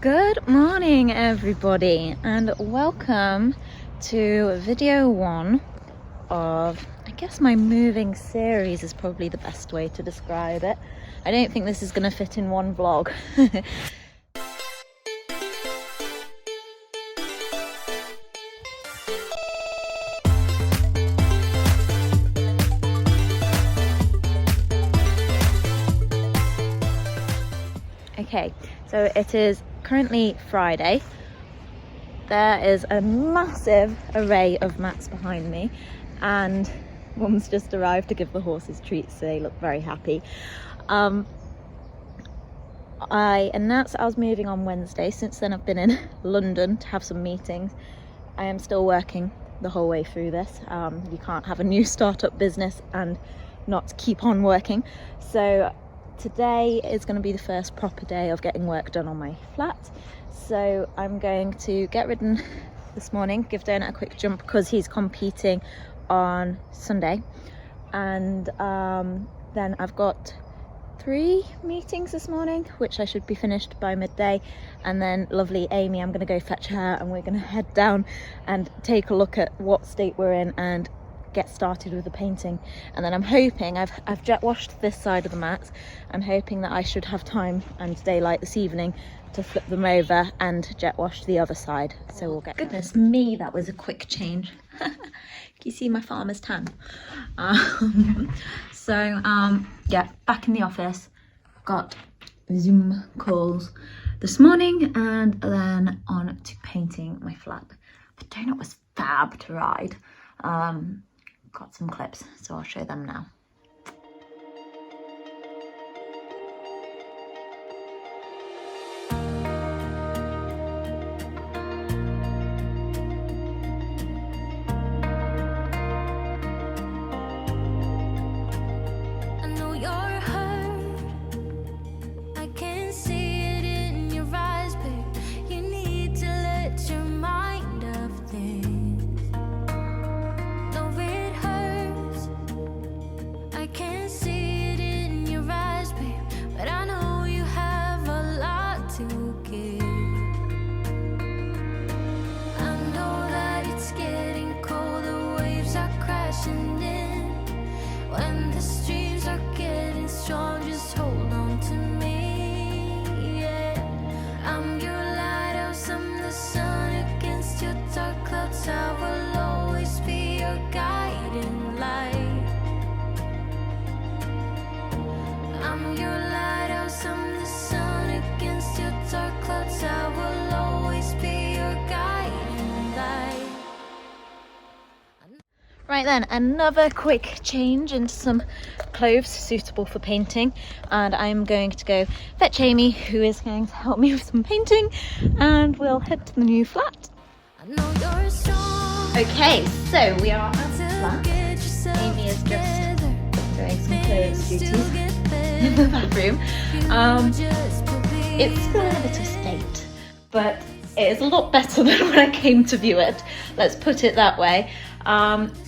Good morning everybody, and welcome to video one of, I guess, my moving series is probably the best way to describe it. I don't think this is going to fit in one vlog. Okay, so it is currently Friday. There is a massive array of mats behind me, and Mum's just arrived to give the horses treats, so they look very happy. I announced that I was moving on Wednesday. Since then I've been in London to have some meetings. I am still working the whole way through this. You can't have a new startup business and not keep on working. So today is going to be the first proper day of getting work done on my flat. So I'm going to get ridden this morning, give Donut a quick jump because he's competing on Sunday. And then I've got 3 meetings this morning, which I should be finished by midday. And then lovely Amy, I'm going to go fetch her and we're going to head down and take a look at what state we're in and get started with the painting. And then I'm hoping, I've jet washed this side of the mats. I'm hoping that I should have time and daylight this evening to flip them over and jet wash the other side. So we'll get... Goodness me, that was a quick change. Can you see my farmer's tan? Yeah, back in the office. Got Zoom calls this morning and then on to painting my flat. The donut was fab to ride. Got some clips, so I'll show them now. When the streams are getting strong, just hold on to me, yeah. I'm your lighthouse, I'm the sun against your dark clouds. I will always be your guiding light. I'm your lighthouse, I'm the sun against your dark clouds. I will always be your guiding light. Right then, another quick change into some clothes suitable for painting, and I'm going to go fetch Amy, who is going to help me with some painting, and we'll head to the new flat. Okay, so we are at the flat. Amy is just doing some clothes duties in the bathroom. It's still in a bit of state, but it is a lot better than when I came to view it. Let's put it that way.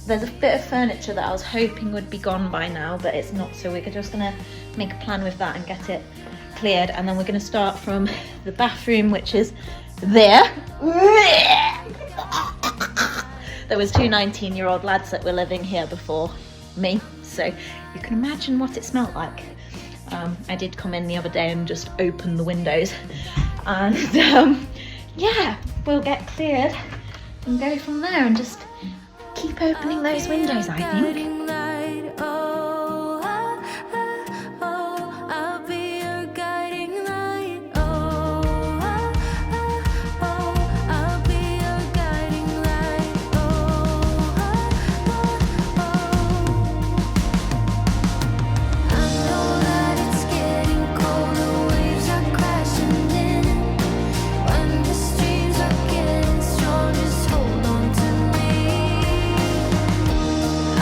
There's a bit of furniture that I was hoping would be gone by now, but it's not, so we're just gonna make a plan with that and get it cleared, and then we're gonna start from the bathroom, which is there. There was 2 19-year-old lads that were living here before me, so you can imagine what it smelled like. I did come in the other day and just open the windows, and yeah, we'll get cleared and go from there and just keep opening those windows, I think.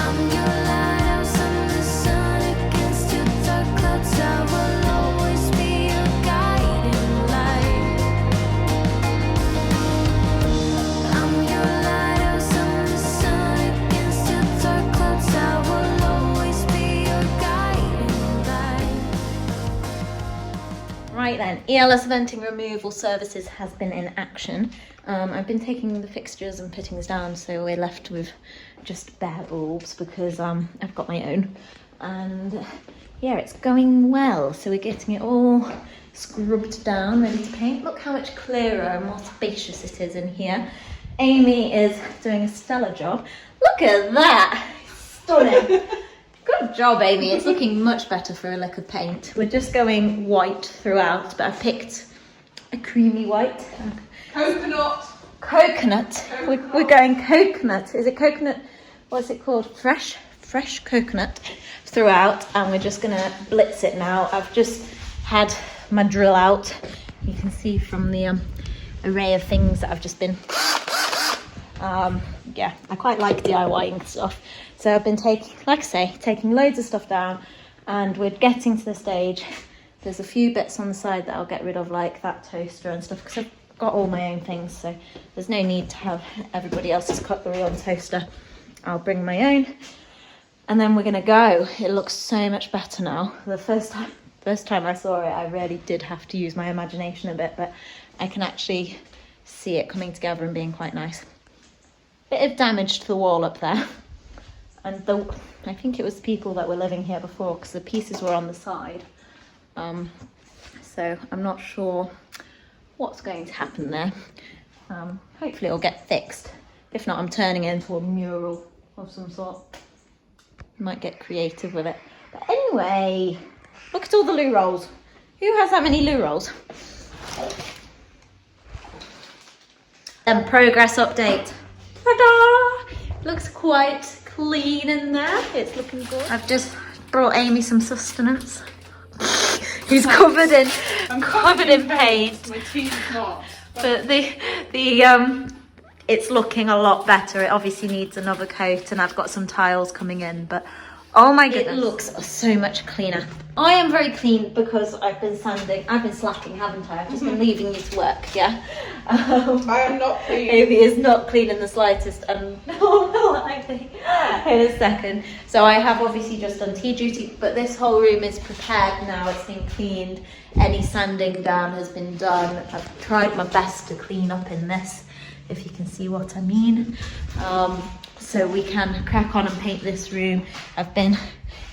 I'm your ELS venting removal services has been in action. I've been taking the fixtures and fittings down, so we're left with just bare bulbs because I've got my own. And yeah, it's going well. So we're getting it all scrubbed down, ready to paint. Look how much clearer and more spacious it is in here. Amy is doing a stellar job. Look at that, stunning. Good job, Amy. It's looking much better for a lick of paint. We're just going white throughout, but I picked a creamy white. Coconut. Coconut. We're going coconut. Is it coconut? What's it called? Fresh coconut throughout, and we're just gonna blitz it now. I've just had my drill out. You can see from the array of things that I've just been. Yeah, I quite like DIYing stuff. So I've been taking loads of stuff down, and we're getting to the stage. There's a few bits on the side that I'll get rid of, like that toaster and stuff, because I've got all my own things, so there's no need to have everybody else's cutlery on toaster. I'll bring my own, and then we're gonna go. It looks so much better now. The first time I saw it, I really did have to use my imagination a bit, but I can actually see it coming together and being quite nice. Bit of damage to the wall up there. And I think it was people that were living here before, because the pieces were on the side. So I'm not sure what's going to happen there. Hopefully it'll get fixed. If not, I'm turning it into a mural of some sort. Might get creative with it. But anyway, look at all the loo rolls. Who has that many loo rolls? Then progress update. Ta-da! Looks quite clean in there. It's looking good. I've just brought Amy some sustenance. He's covered in paint. My team's not. But it's looking a lot better. It obviously needs another coat, and I've got some tiles coming in, but oh my goodness, it looks so much cleaner. I am very clean because I've been slacking, haven't I? I've just been leaving you to work, yeah? I am not clean. Amy is not clean in the slightest, and I think in a second. So I have obviously just done tea duty, but this whole room is prepared now. It's been cleaned. Any sanding down has been done. I've tried my best to clean up in this, if you can see what I mean. So we can crack on and paint this room. I've been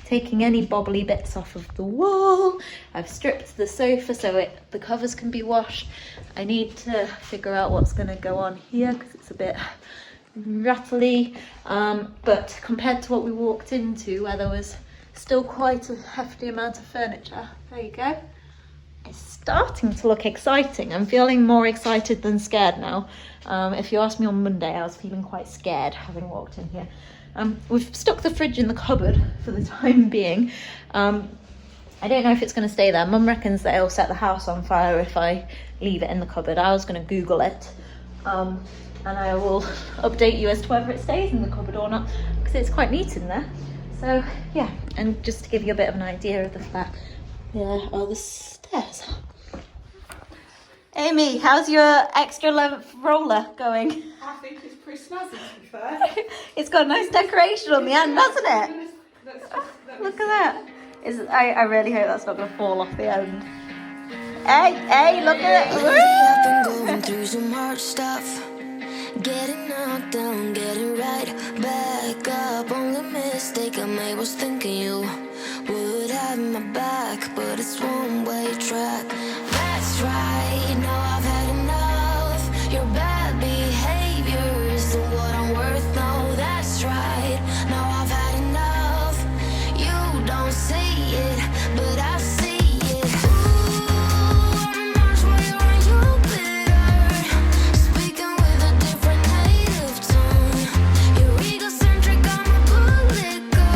taking any bobbly bits off of the wall. I've stripped the sofa so the covers can be washed. I need to figure out what's going to go on here because it's a bit rattly. But compared to what we walked into, where there was still quite a hefty amount of furniture, there you go. It's starting to look exciting. I'm feeling more excited than scared now. If you asked me on Monday, I was feeling quite scared having walked in here. We've stuck the fridge in the cupboard for the time being. I don't know if it's going to stay there. Mum reckons that it'll set the house on fire if I leave it in the cupboard. I was going to Google it, and I will update you as to whether it stays in the cupboard or not, because it's quite neat in there. So yeah, and just to give you a bit of an idea of the flat, there are the stairs. Amy, how's your extra roller going? I think it's pretty snazzy, to be fair. It's got a nice decoration on the end, hasn't it? Look at that. I really hope that's not going to fall off the end. Hey, look at it. I've been going through some hard stuff. Getting knocked down, getting right back up. Only mistake I made was thinking you would have my back, but it's one-way track. That's right, now I've had enough. Your bad behavior isn't what I'm worth, no, that's right. Now I've had enough. You don't see it, but I see it. Ooh, I'm a march warrior and you're bitter. Speaking with a different native tongue. You're egocentric, I'm a bullicker.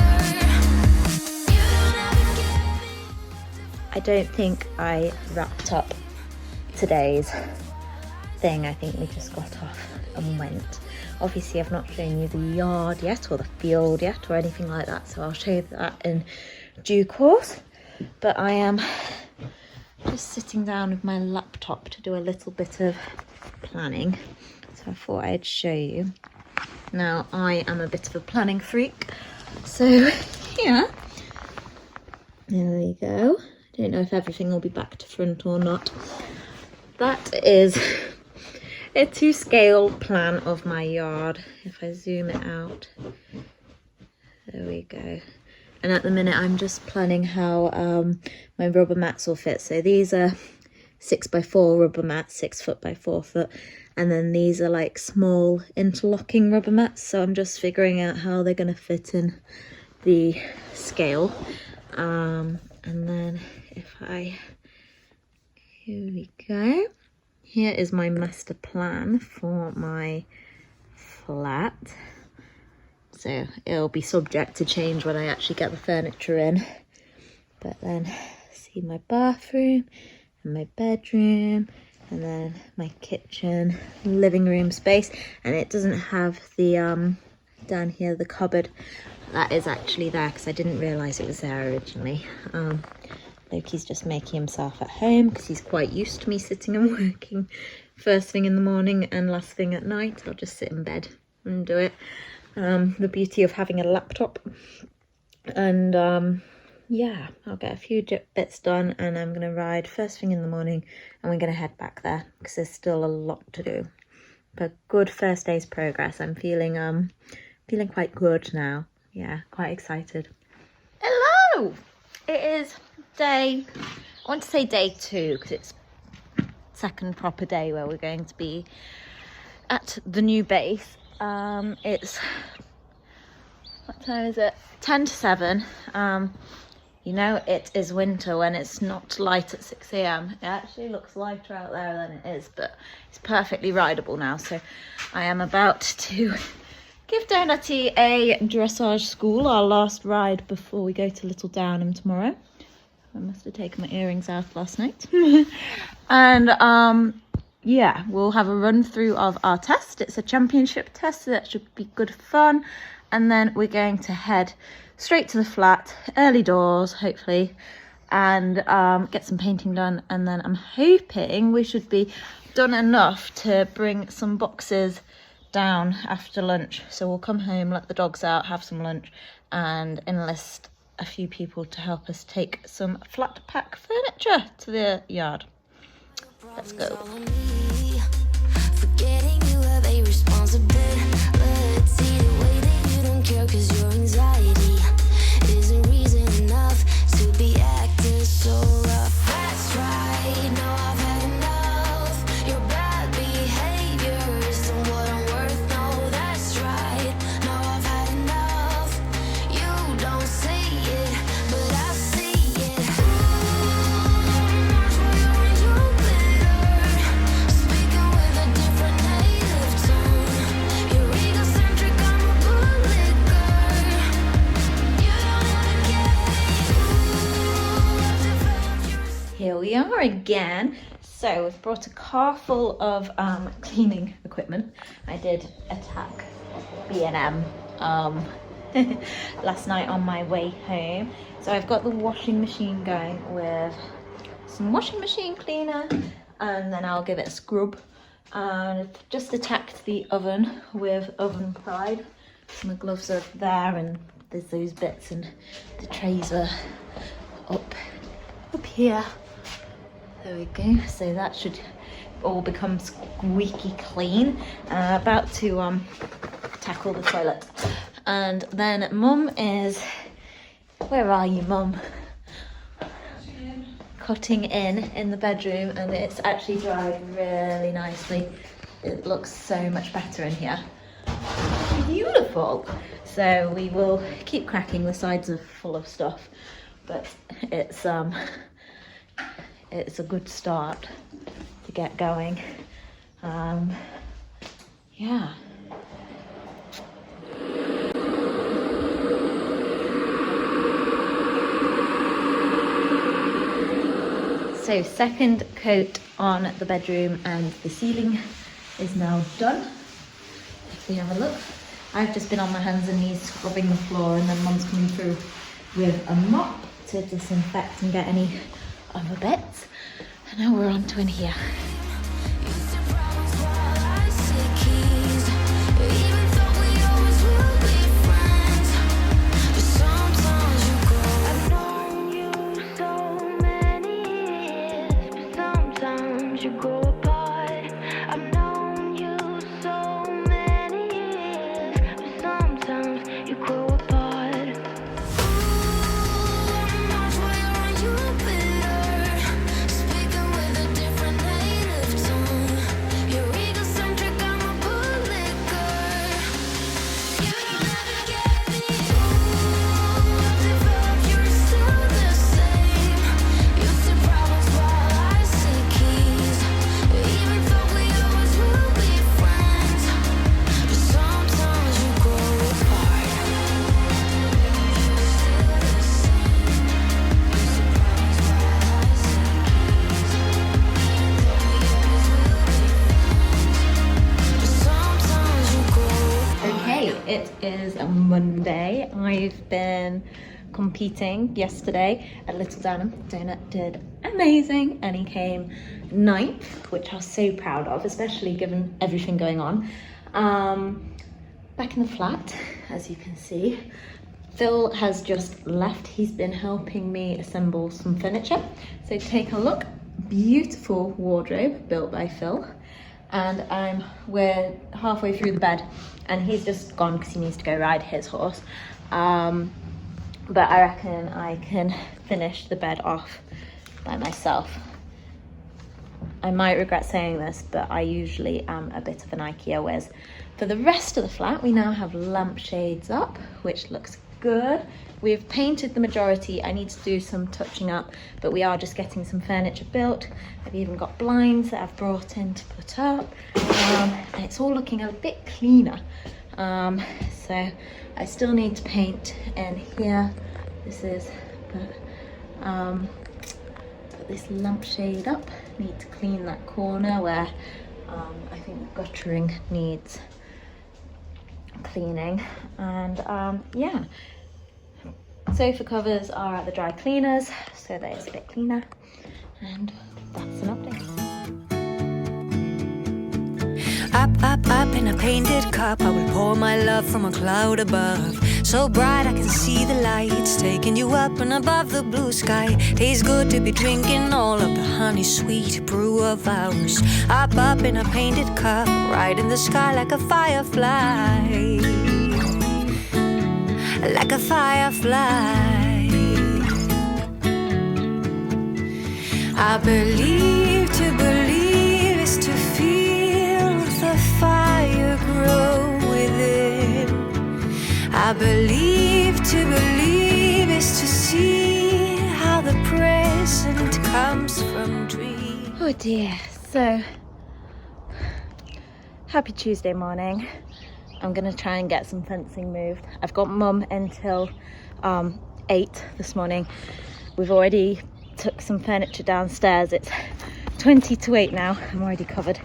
You don't ever get me. I don't think I wrapped up today's thing. I think we just got off and went. Obviously I've not shown you the yard yet or the field yet or anything like that, so I'll show you that in due course. But I am just sitting down with my laptop to do a little bit of planning, so I thought I'd show you. Now I am a bit of a planning freak, so here, there we go. I don't know if everything will be back to front or not. that is a to scale plan of my yard. If I zoom it out, there we go. And at the minute I'm just planning how my rubber mats will fit. So these are 6x4 rubber mats, 6 foot by 4 foot, and then these are like small interlocking rubber mats. So I'm just figuring out how they're going to fit in the scale. And then if I, here we go. Here is my master plan for my flat. So it'll be subject to change when I actually get the furniture in. But then see my bathroom and my bedroom, and then my kitchen, living room space. And it doesn't have the down here, the cupboard. That is actually there because I didn't realise it was there originally. Loki's just making himself at home because he's quite used to me sitting and working first thing in the morning and last thing at night. I'll just sit in bed and do it. The beauty of having a laptop. And yeah, I'll get a few bits done, and I'm going to ride first thing in the morning, and we're going to head back there because there's still a lot to do. But good first day's progress. I'm feeling quite good now. Yeah, quite excited. Hello! It is I want to say day 2 because it's second proper day where we're going to be at the new base. It's, what time is it? 10 to 7. You know, it is winter when it's not light at 6 a.m. It actually looks lighter out there than it is, but it's perfectly rideable now. So I am about to give Donutty a dressage school, our last ride before we go to Little Downham tomorrow. I must have taken my earrings out last night. And yeah, we'll have a run through of our test. It's a championship test, so that should be good fun. And then we're going to head straight to the flat, early doors, hopefully, and get some painting done. And then I'm hoping we should be done enough to bring some boxes down after lunch. So we'll come home, let the dogs out, have some lunch, and enlist a few people to help us take some flat pack furniture to the yard. Let's go. Forgetting you have a responsibility. The way that you don't care 'cause your anxiety isn't reason enough to be acting so rough. That's right, now I've had enough. Your bad behavior isn't what I'm worth. No, that's right, now I've had enough. You don't see it, but I see it. Speaking with a different native tone. You're egocentric, I'm a bootleg girl. You don't wanna get me. Here we are again. So we've brought a car full of cleaning equipment. I did attack B&M last night on my way home. So I've got the washing machine going with some washing machine cleaner, and then I'll give it a scrub. And I've just attacked the oven with Oven Pride. My gloves are there, and there's those bits, and the trays are up here. There we go. So that should all become squeaky clean. About to tackle the toilet. And then Mum is, where are you, Mum? Cutting in the bedroom, and it's actually dried really nicely. It looks so much better in here. Beautiful. So we will keep cracking. The sides are full of stuff, but it's a good start to get going. Yeah. So second coat on the bedroom, and the ceiling is now done. If we have a look, I've just been on my hands and knees scrubbing the floor, and then Mum's coming through with a mop to disinfect and get any other bits. And now we're on to in here. You grow up is a Monday. I've been competing yesterday at Little Downham. Donut did amazing and he came 9th, which I was so proud of, especially given everything going on. Back in the flat, as you can see, Phil has just left. He's been helping me assemble some furniture. So take a look, beautiful wardrobe built by Phil. And we're halfway through the bed and he's just gone because he needs to go ride his horse. But I reckon I can finish the bed off by myself. I might regret saying this, but I usually am a bit of an IKEA whiz. For the rest of the flat, we now have lampshades up, which looks good. We've painted the majority. I need to do some touching up, but we are just getting some furniture built. I've even got blinds that I've brought in to put up, and it's all looking a bit cleaner. So I still need to paint in here. This is, put this lampshade up. Need to clean that corner where I think the guttering needs cleaning. And yeah, sofa covers are at the dry cleaners, so that it's a bit cleaner. And that's an update. Up in a painted cup, I will pour my love from a cloud above. So bright I can see the lights taking you up and above the blue sky. Tastes good to be drinking all of the honey sweet brew of ours. Up in a painted cup, right in the sky like a firefly. Like a firefly. I believe to believe is to feel the fire grow within. I believe to believe is to see how the present comes from dreams. Oh dear, so happy Tuesday morning. I'm gonna try and get some fencing moved. I've got mum until 8 this morning. We've already took some furniture downstairs. It's 20 to 8 now. I'm already covered.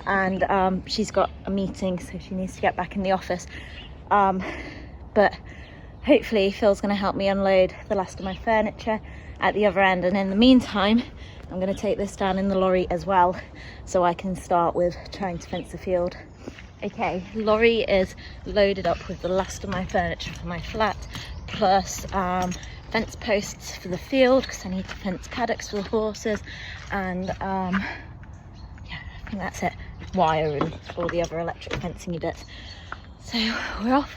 And she's got a meeting, so she needs to get back in the office. But hopefully Phil's gonna help me unload the last of my furniture at the other end. And in the meantime, I'm gonna take this down in the lorry as well, so I can start with trying to fence the field. Okay, lorry is loaded up with the last of my furniture for my flat, plus fence posts for the field, because I need to fence paddocks for the horses, and yeah, I think that's it. Wire and all the other electric fencing bits. So we're off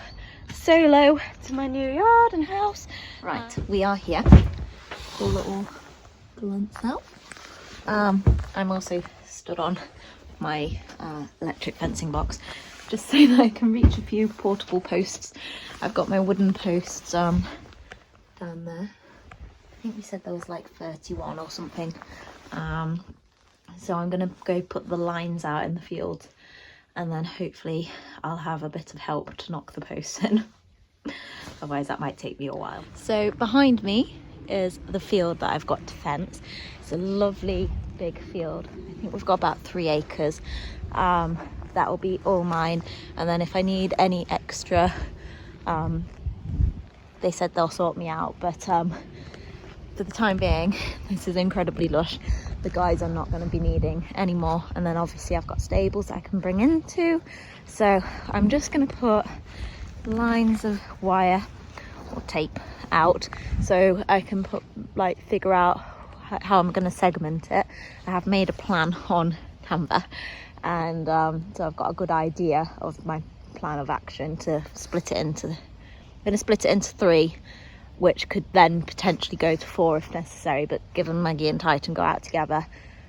solo to my new yard and house. Right, we are here. Cool little glance out. I'm also stood on my electric fencing box just so that I can reach a few portable posts. I've got my wooden posts down there. I think we said there was like 31 or something. So I'm gonna go put the lines out in the field, and then hopefully I'll have a bit of help to knock the posts in. Otherwise that might take me a while. So behind me is the field that I've got to fence. It's a lovely big field. I think we've got about 3 acres. That will be all mine, and then if I need any extra, they said they'll sort me out, but for the time being this is incredibly lush. The guys are not going to be needing any more, and then obviously I've got stables I can bring into, so I'm just going to put lines of wire or tape out so I can figure out how I'm going to segment it. I have made a plan on Canva, and so I've got a good idea of my plan of action to split it into. I'm going to split it into 3, which could then potentially go to 4 if necessary, but given Maggie and Titan go out together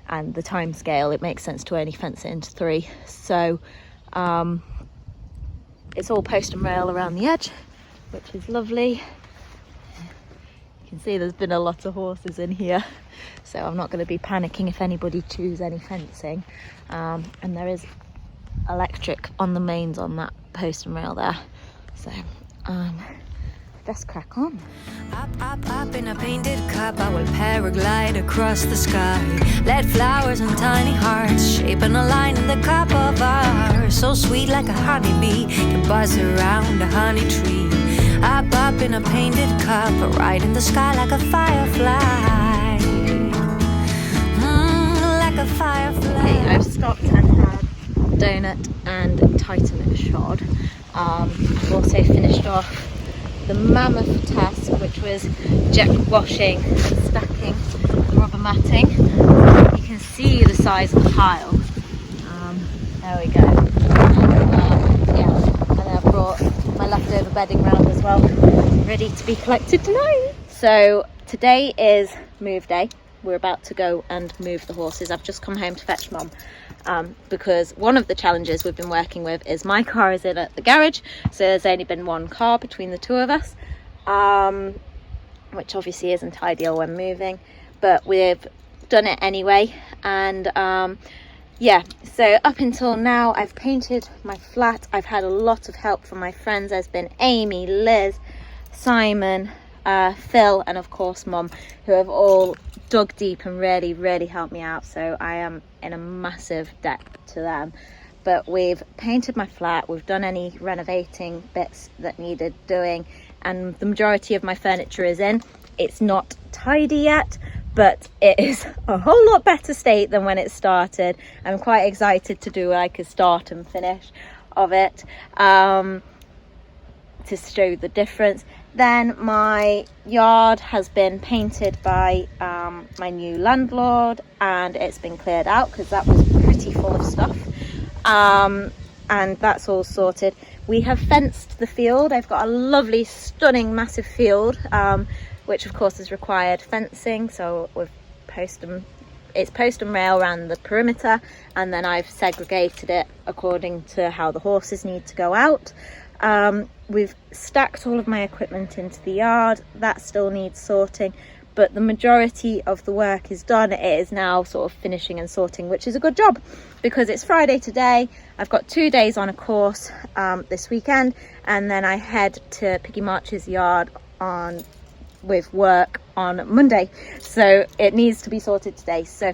and the time scale, it makes sense to only fence it into 3. So it's all post and rail around the edge, which is lovely. You can see there's been a lot of horses in here, so I'm not going to be panicking if anybody chews any fencing. And there is electric on the mains on that post and rail there, so let's crack on. Up in a painted cup, I will paraglide across the sky. Let flowers and tiny hearts shape a line in the cup of ours. flower, so sweet like a honeybee, can buzz around a honey tree. Up in a painted cup, right in the sky like a firefly. Like a firefly. Okay, I've stopped and had donut and Titan shod. I've also finished off the mammoth test, which was jet washing and stacking the rubber matting. You can see the size of the pile. There we go. Yeah, and then I've brought my leftover bedding round as well, ready to be collected tonight. So today is move day. We're about to go and move the horses. I've just come home to fetch Mum. Because one of the challenges we've been working with is my car is in at the garage, so there's only been one car between the two of us, which obviously isn't ideal when moving, but we've done it anyway. And yeah, so up until now I've painted my flat. I've had a lot of help from my friends. There's been Amy, Liz, Simon, Phil, and of course Mum, who have all dug deep and really helped me out, so I am in a massive debt to them. But we've painted my flat, we've done any renovating bits that needed doing, and the majority of my furniture is in. It's not tidy yet, but it is a whole lot better state than when it started. I'm quite excited to do like a start and finish of it, to show the difference. Then my yard has been painted by my new landlord, and it's been cleared out because that was pretty full of stuff, and that's all sorted. We have fenced the field. I've got a lovely, stunning, massive field, which of course has required fencing, so we've it's post and rail around the perimeter, and then I've segregated it according to how the horses need to go out. We've stacked all of my equipment into the yard. That still needs sorting, but the majority of the work is done. It is now sort of finishing and sorting, which is a good job because it's Friday today. I've got 2 days on a course this weekend, and then I head to Piggy March's yard with work on Monday, so it needs to be sorted today. So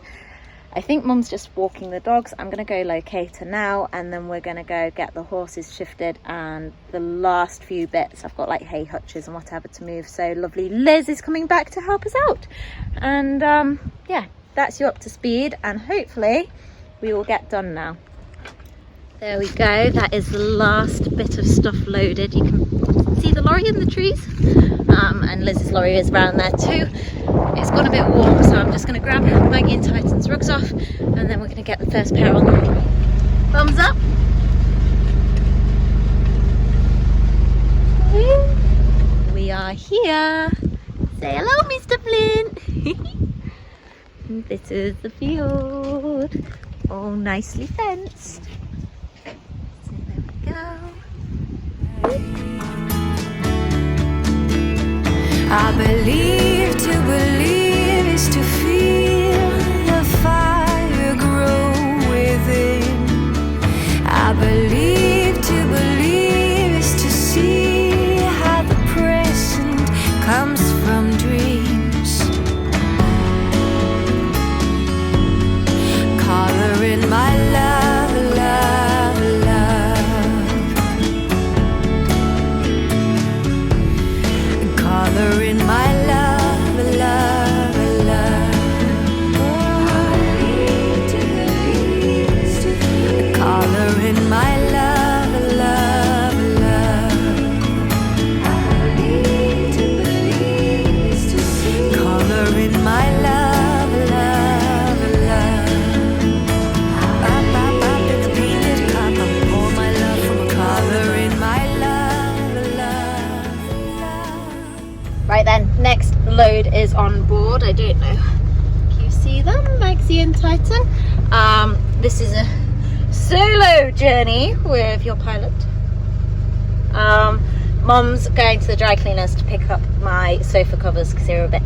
I think Mum's just walking the dogs. I'm going to go locate her now, and then we're going to go get the horses shifted and the last few bits. I've got like hay hutches and whatever to move, so lovely Liz is coming back to help us out. And yeah, that's you up to speed, and hopefully we will get done now. There we go, that is the last bit of stuff loaded. You can see the lorry in the trees, and Liz's lorry is around there too. It's gone a bit warm, so I'm just going to grab Maggie and Titan's rugs off, and then we're going to get the first pair on the way. Thumbs up. We are here. Say hello, Mr. Flint. This is the field, all nicely fenced. So there we go. I believe to believe is to feel the fire grow within. I believe to believe is to see how the present comes from dreams. Color in my love, love, love. Color in my love, love, love. I need to believe. Color in my love, love, love. I need to believe to see. Color in my love, love, love. Up in the painted cup, I pour my love from a color in my love, love, love. Right then, next load is on board. I don't know, can you see them, Magsy and Titan? This is a solo journey with your pilot. Mum's going to the dry cleaners to pick up my sofa covers because they were a bit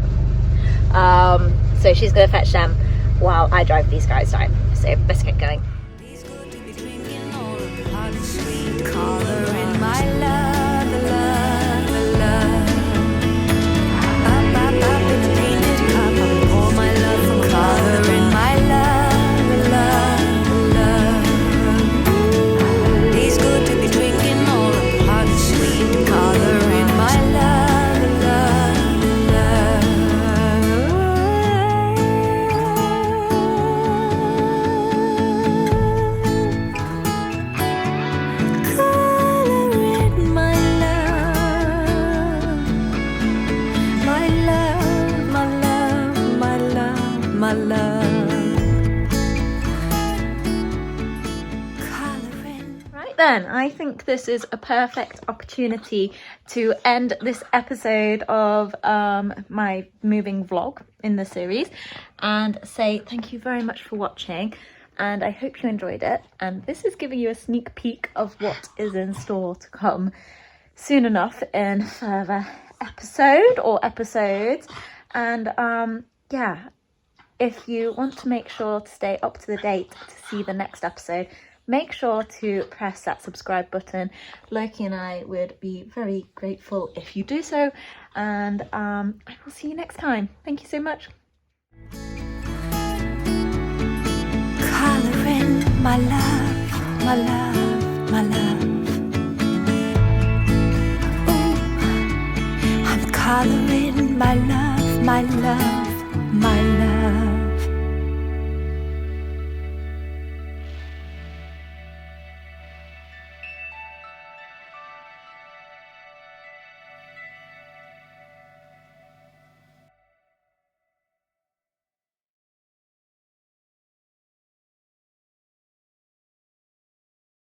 so she's going to fetch them while I drive these guys down, so let's get going. It's good to be drinking all of the hot and sweet. Color in my love, love, love. Up in the painted cup, I pour my love from color in my love, love, love. then, I think this is a perfect opportunity to end this episode of my moving vlog in the series and say thank you very much for watching, and I hope you enjoyed it. And this is giving you a sneak peek of what is in store to come soon enough in further episodes. And yeah, if you want to make sure to stay up to the date to see the next episode, make sure to press that subscribe button. Loki and I would be very grateful if you do so, and I will see you next time. Thank you so much. Colouring my love, my love, my love. Ooh, I'm colouring my love, my love, my love.